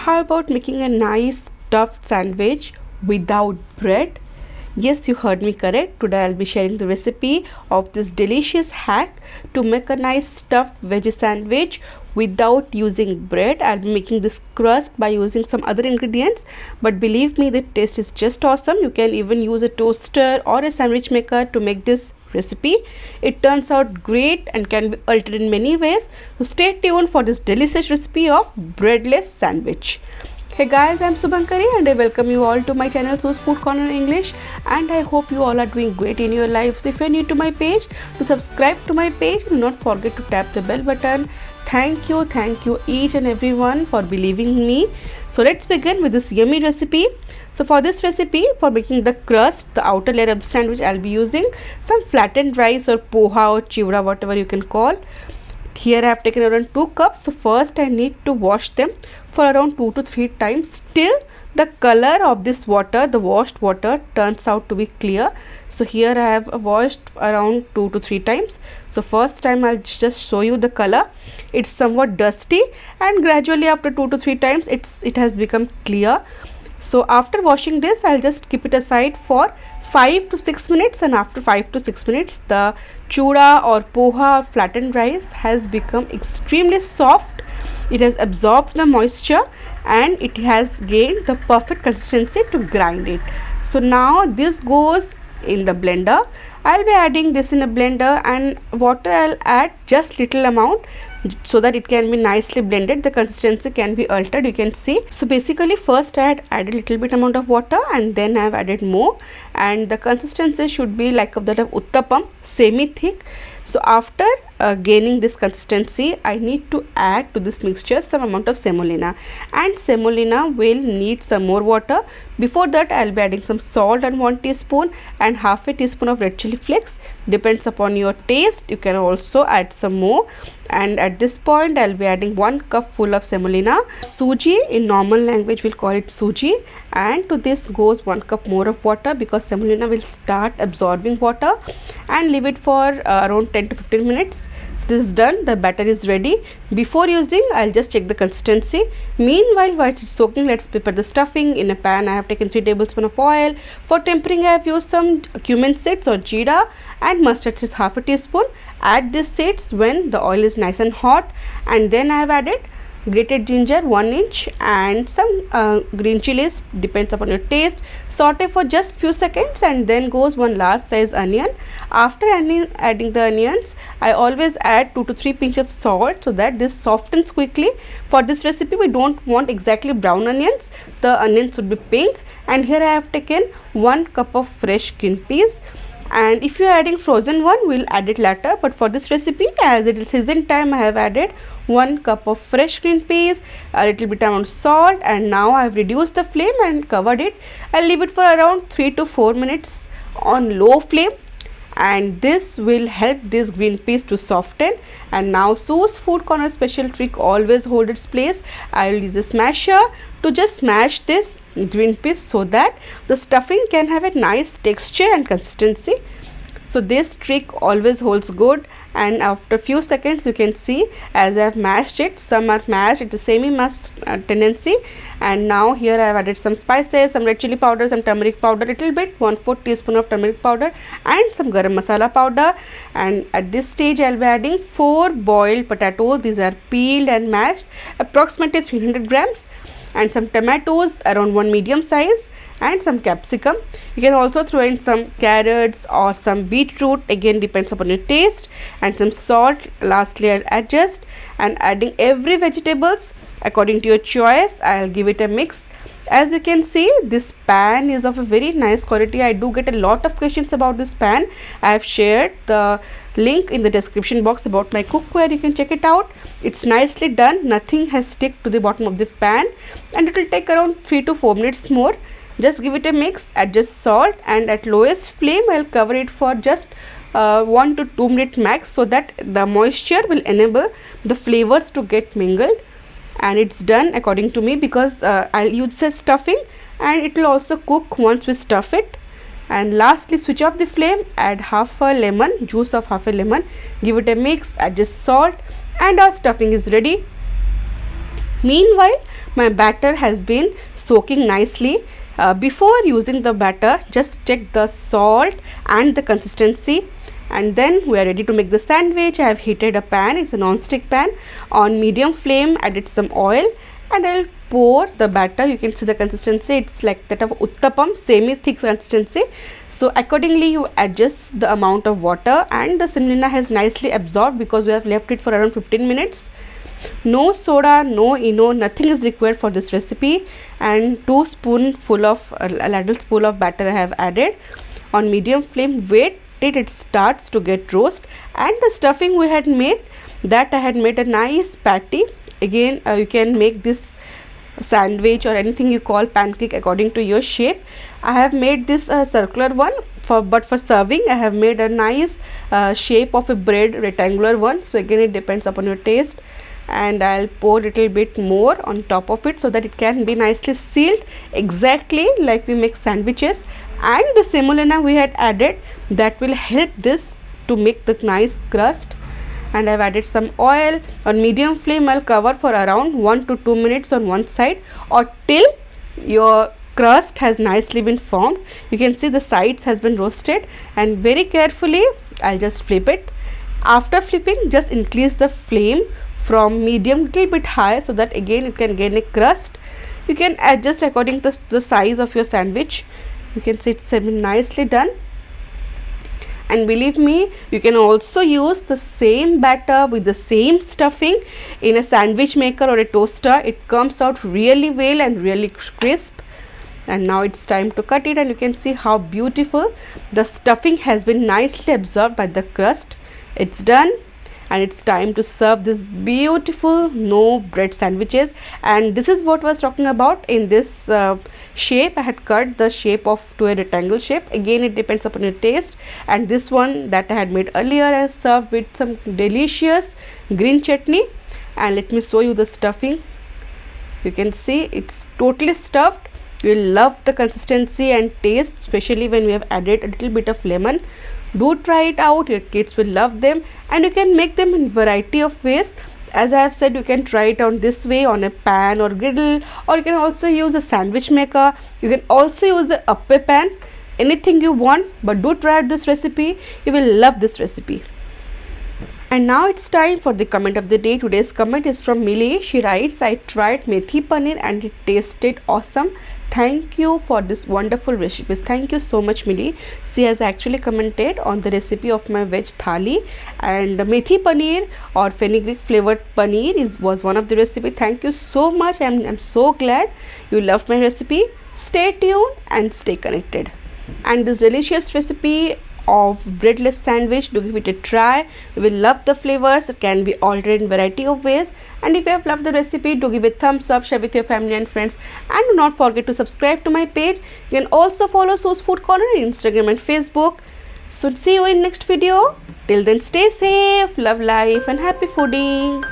How about making a nice stuffed sandwich without bread? Yes, you heard me correct. Today I'll be sharing the recipe of this delicious hack to make a nice stuffed veggie sandwich without using bread. I'll be making this crust by using some other ingredients, but believe me, the taste is just awesome. You can even use a toaster or a sandwich maker to make this recipe. It turns out great and can be altered in many ways. So stay tuned for this delicious recipe of breadless sandwich. Hey guys, I'm Subhankari and I welcome you all to my channel Su's Food Corner English, and I hope you all are doing great in your lives. If you're new to my page, to subscribe to my page and not forget to tap the bell button. Thank you each and everyone for believing in me. So let's begin with this yummy recipe. So for this recipe, for making the crust, the outer layer of the sandwich, I'll be using some flattened rice or poha or chuda, whatever you can call. Here I have taken around 2 cups. So first I need to wash them for around 2 to 3 times till the color of this water, the washed water, turns out to be clear. So here I have washed around 2 to 3 times. So first time I'll just show you the color. It's somewhat dusty, and gradually after 2 to 3 times it has become clear. So after washing this, I'll just keep it aside for 5 to 6 minutes, and after 5 to 6 minutes the chuda or poha or flattened rice has become extremely soft. It has absorbed the moisture and it has gained the perfect consistency to grind it. So now this goes in the blender. I'll be adding this in a blender, and water I'll add just little amount so that it can be nicely blended. The consistency can be altered, you can see. So basically first I had added a little bit amount of water and then I have added more, and the consistency should be like of that of uttapam, semi thick. So after gaining this consistency, I need to add to this mixture some amount of semolina, and semolina will need some more water. Before that I'll be adding some salt and 1 teaspoon and half a teaspoon of red chilli flakes. Depends upon your taste, you can also add some more. And at this point I'll be adding 1 cup full of semolina. Suji, in normal language we'll call it Suji, and to this goes 1 cup more of water because semolina will start absorbing water, and leave it for around 10 to 15 minutes. This is done, the batter is ready. Before using, I'll just check the consistency. Meanwhile, while it's soaking, let's prepare the stuffing. In a pan I have taken 3 tablespoons of oil. For tempering I have used some cumin seeds or jeera, and mustard seeds half a teaspoon. Add these seeds when the oil is nice and hot, and then I have added grated ginger 1 inch and some green chilies, depends upon your taste. Saute for just few seconds, and then goes 1 large size onion. After adding the onions, I always add 2 to 3 pinch of salt so that this softens quickly. For this recipe we don't want exactly brown onions, the onions should be pink. And here I have taken 1 cup of fresh green peas, and if you are adding frozen one, we'll add it later, but for this recipe, as it is season time, I have added 1 cup of fresh green peas, a little bit amount of salt, and now I have reduced the flame and covered it. I'll leave it for around 3 to 4 minutes on low flame, and this will help these green peas to soften. And now Su's Food Corner special trick, always hold its place. I will use a smasher to just smash this green peas so that the stuffing can have a nice texture and consistency. So this trick always holds good, and after few seconds you can see as I have mashed it, some are mashed, it is semi-mashed tendency. And now here I have added some spices, some red chilli powder, some turmeric powder, little bit, 1/4 teaspoon of turmeric powder, and some garam masala powder. And at this stage I will be adding 4 boiled potatoes. These are peeled and mashed, approximately 300 grams, and some tomatoes around 1 medium size, and some capsicum. You can also throw in some carrots or some beetroot, again depends upon your taste, and some salt. Lastly I'll adjust, and adding every vegetables according to your choice. I'll give it a mix. As you can see, this pan is of a very nice quality. I do get a lot of questions about this pan. I have shared the link in the description box about my cookware, you can check it out. It's nicely done, nothing has stick to the bottom of the pan, and it will take around 3 to 4 minutes more. Just give it a mix, adjust salt, and at lowest flame I'll cover it for just 1 to 2 minutes max, so that the moisture will enable the flavors to get mingled. And it's done according to me, because I'll use the stuffing and it will also cook once we stuff it. And lastly, switch off the flame, add half a lemon, juice of half a lemon, give it a mix, adjust salt, and our stuffing is ready. Meanwhile, My batter has been soaking nicely. Before using the batter, just check the salt and the consistency, and then we are ready to make the sandwich. I have heated a pan, it's a non-stick pan, on medium flame, added some oil, and I'll pour the batter. You can see the consistency, it's like that of uttapam, semi-thick consistency. So accordingly you adjust the amount of water, and the semolina has nicely absorbed because we have left it for around 15 minutes. No soda, no eno, nothing is required for this recipe, and 2 spoonful of a ladle spoon of batter I have added. On medium flame, wait till it starts to get roast, and the stuffing we had made, that I had made a nice patty. Again you can make this sandwich or anything you call pancake according to your shape. I have made this circular one, but for serving I have made a nice shape of a bread, rectangular one. So again it depends upon your taste, and I'll pour little bit more on top of it so that it can be nicely sealed exactly like we make sandwiches. And the semolina we had added, that will help this to make the nice crust. And I've added some oil. On medium flame I'll cover for around 1 to 2 minutes on one side, or till your crust has nicely been formed. You can see the sides has been roasted, and very carefully I'll just flip it. After flipping, just increase the flame from medium little bit high so that again it can gain a crust. You can adjust according to the size of your sandwich. You can see it's been nicely done. And believe me, you can also use the same batter with the same stuffing in a sandwich maker or a toaster. It comes out really well and really crisp. And now it's time to cut it, and you can see how beautiful the stuffing has been nicely absorbed by the crust. It's done, and it's time to serve this beautiful no bread sandwiches. And this is what I was talking about. In this shape, I had cut the shape of to a rectangle shape. Again it depends upon your taste. And this one that I had made earlier, I served with some delicious green chutney. And let me show you the stuffing. You can see it's totally stuffed. You will love the consistency and taste, especially when we have added a little bit of lemon. Do try it out, your kids will love them, and you can make them in variety of ways. As I have said, you can try it on this way, on a pan or griddle, or you can also use a sandwich maker. You can also use a uppe pan, anything you want, but do try out this recipe. You will love this recipe. And now it's time for the comment of the day. Today's comment is from Millie. She writes, I tried methi paneer and it tasted awesome. Thank you for this wonderful recipes. Thank you so much, Millie. She has actually commented on the recipe of my veg thali, and methi paneer or fenugreek flavored paneer was one of the recipe. Thank you so much. I'm so glad you loved my recipe. Stay tuned and stay connected. And this delicious recipe of breadless sandwich, do give it a try. You will love the flavors. It can be altered in variety of ways. And if you have loved the recipe, do give it a thumbs up, share with your family and friends, and do not forget to subscribe to my page. You can also follow Su's Food Corner on Instagram and Facebook. So see you in next video. Till then, stay safe, love life, and happy fooding.